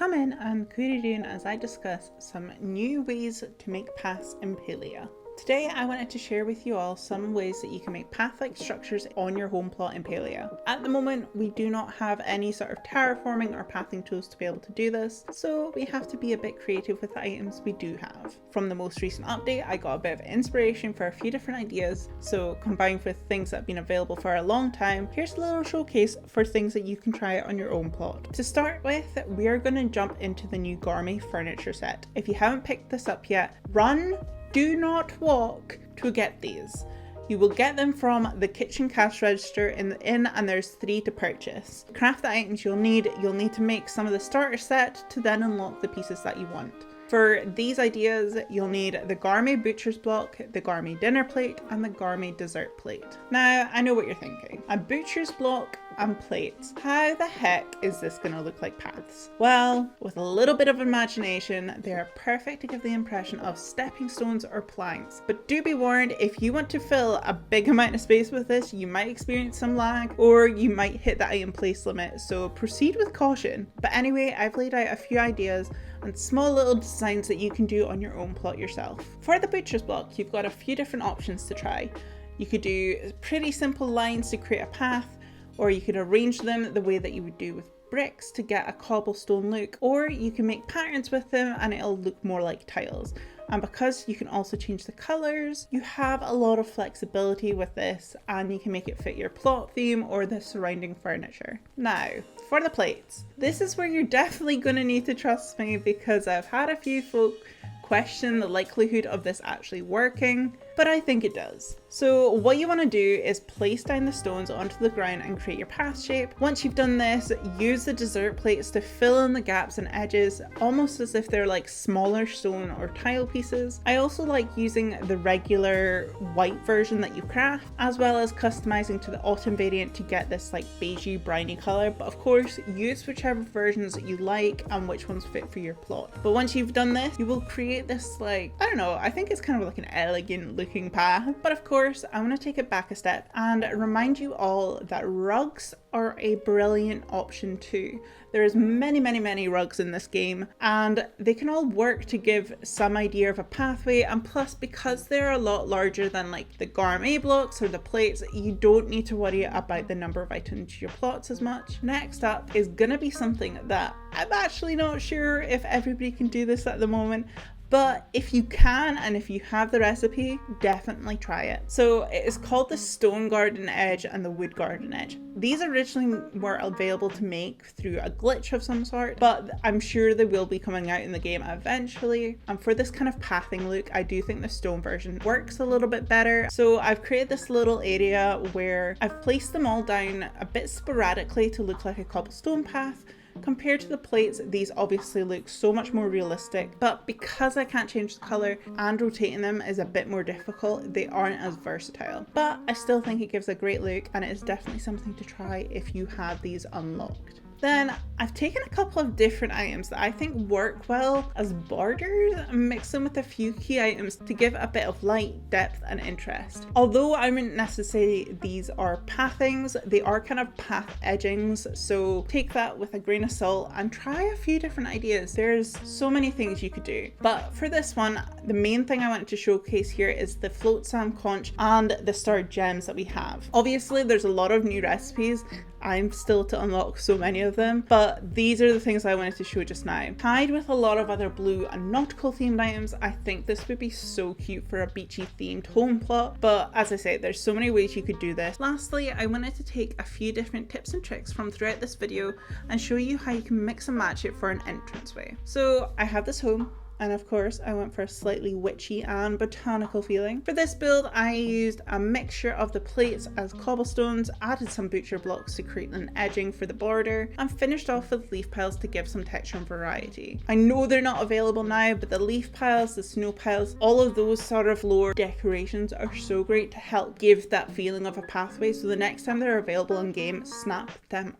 come in and query down as I discuss some new ways to make paths in Palia. Today I wanted to share with you all some ways that you can make path-like structures on your home plot in Palia. At the moment we do not have any sort of terraforming or pathing tools to be able to do this, so we have to be a bit creative with the items we do have. From the most recent update I got a bit of inspiration for a few different ideas, so combined with things that have been available for a long time, here's a little showcase for things that you can try on your own plot. To start with, we are going to jump into the new gourmet furniture set. If you haven't picked this up yet, run! Do not walk to get these. You will get them from the kitchen cash register in the inn, and there's 3 to purchase. To craft the items you'll need to make some of the starter set to then unlock the pieces that you want. For these ideas, you'll need the gourmet butcher's block, the gourmet dinner plate, and the gourmet dessert plate. Now, I know what you're thinking. A butcher's block and plates. How the heck is this gonna look like paths? Well, with a little bit of imagination, they are perfect to give the impression of stepping stones or planks. But do be warned, if you want to fill a big amount of space with this, you might experience some lag, or you might hit the item place limit, so proceed with caution. But anyway, I've laid out a few ideas and small little designs that you can do on your own plot yourself. For the butcher's block, you've got a few different options to try. You could do pretty simple lines to create a path, or you could arrange them the way that you would do with bricks to get a cobblestone look, or you can make patterns with them and it'll look more like tiles. And because you can also change the colors, you have a lot of flexibility with this, and you can make it fit your plot theme or the surrounding furniture. Now, for the plates, this is where you're definitely going to need to trust me, because I've had a few folk question the likelihood of this actually working, but I think it does. So what you want to do is place down the stones onto the ground and create your path shape. Once you've done this, use the dessert plates to fill in the gaps and edges, almost as if they're like smaller stone or tile pieces. I also like using the regular white version that you craft, as well as customizing to the autumn variant to get this like beigey browny color. But of course, use whichever versions that you like and which ones fit for your plot. But once you've done this, you will create this, like, I don't know, I think it's kind of like an elegant looking path. But of course, I want to take it back a step and remind you all that rugs are a brilliant option too. There's many rugs in this game, and they can all work to give some idea of a pathway. And plus, because they're a lot larger than like the gourmet blocks or the plates, you don't need to worry about the number of items in your plots as much. Next up is gonna be something that I'm actually not sure if everybody can do this at the moment, but if you can, and if you have the recipe, definitely try it. So it is called the stone garden edge and the wood garden edge. These originally were available to make through a glitch of some sort, but I'm sure they will be coming out in the game eventually. And for this kind of pathing look, I do think the stone version works a little bit better. So I've created this little area where I've placed them all down a bit sporadically to look like a cobblestone path. Compared to the plates, these obviously look so much more realistic, but because I can't change the color and rotating them is a bit more difficult, they aren't as versatile. But I still think it gives a great look, and it is definitely something to try if you have these unlocked. Then I've taken a couple of different items that I think work well as borders and mixed them with a few key items to give a bit of light, depth and interest. Although I wouldn't necessarily say these are pathings, they are kind of path edgings, so take that with a grain of salt and try a few different ideas. There's so many things you could do. But for this one, the main thing I wanted to showcase here is the float sand conch and the starred gems that we have. Obviously there's a lot of new recipes. I'm still to unlock so many of them, but these are the things I wanted to show just now. Tied with a lot of other blue and nautical themed items, I think this would be so cute for a beachy themed home plot. But as I say, there's so many ways you could do this. Lastly, I wanted to take a few different tips and tricks from throughout this video and show you how you can mix and match it for an entranceway. So I have this home, and of course I went for a slightly witchy and botanical feeling. For this build I used a mixture of the plates as cobblestones, added some butcher blocks to create an edging for the border, and finished off with leaf piles to give some texture and variety. I know they're not available now, but the leaf piles, the snow piles, all of those sort of lower decorations are so great to help give that feeling of a pathway, so the next time they're available in game, snap them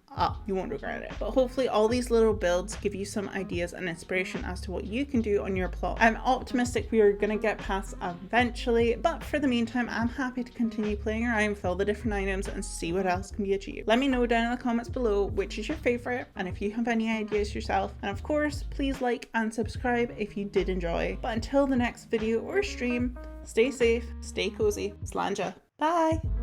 you won't regret it. But hopefully all these little builds give you some ideas and inspiration as to what you can do on your plot. I'm optimistic we are going to get paths eventually, but for the meantime, I'm happy to continue playing around with all the different items and see what else can be achieved. Let me know down in the comments below which is your favorite and if you have any ideas yourself. And of course, please like and subscribe if you did enjoy. But until the next video or stream, stay safe, stay cozy, slàinte. Bye!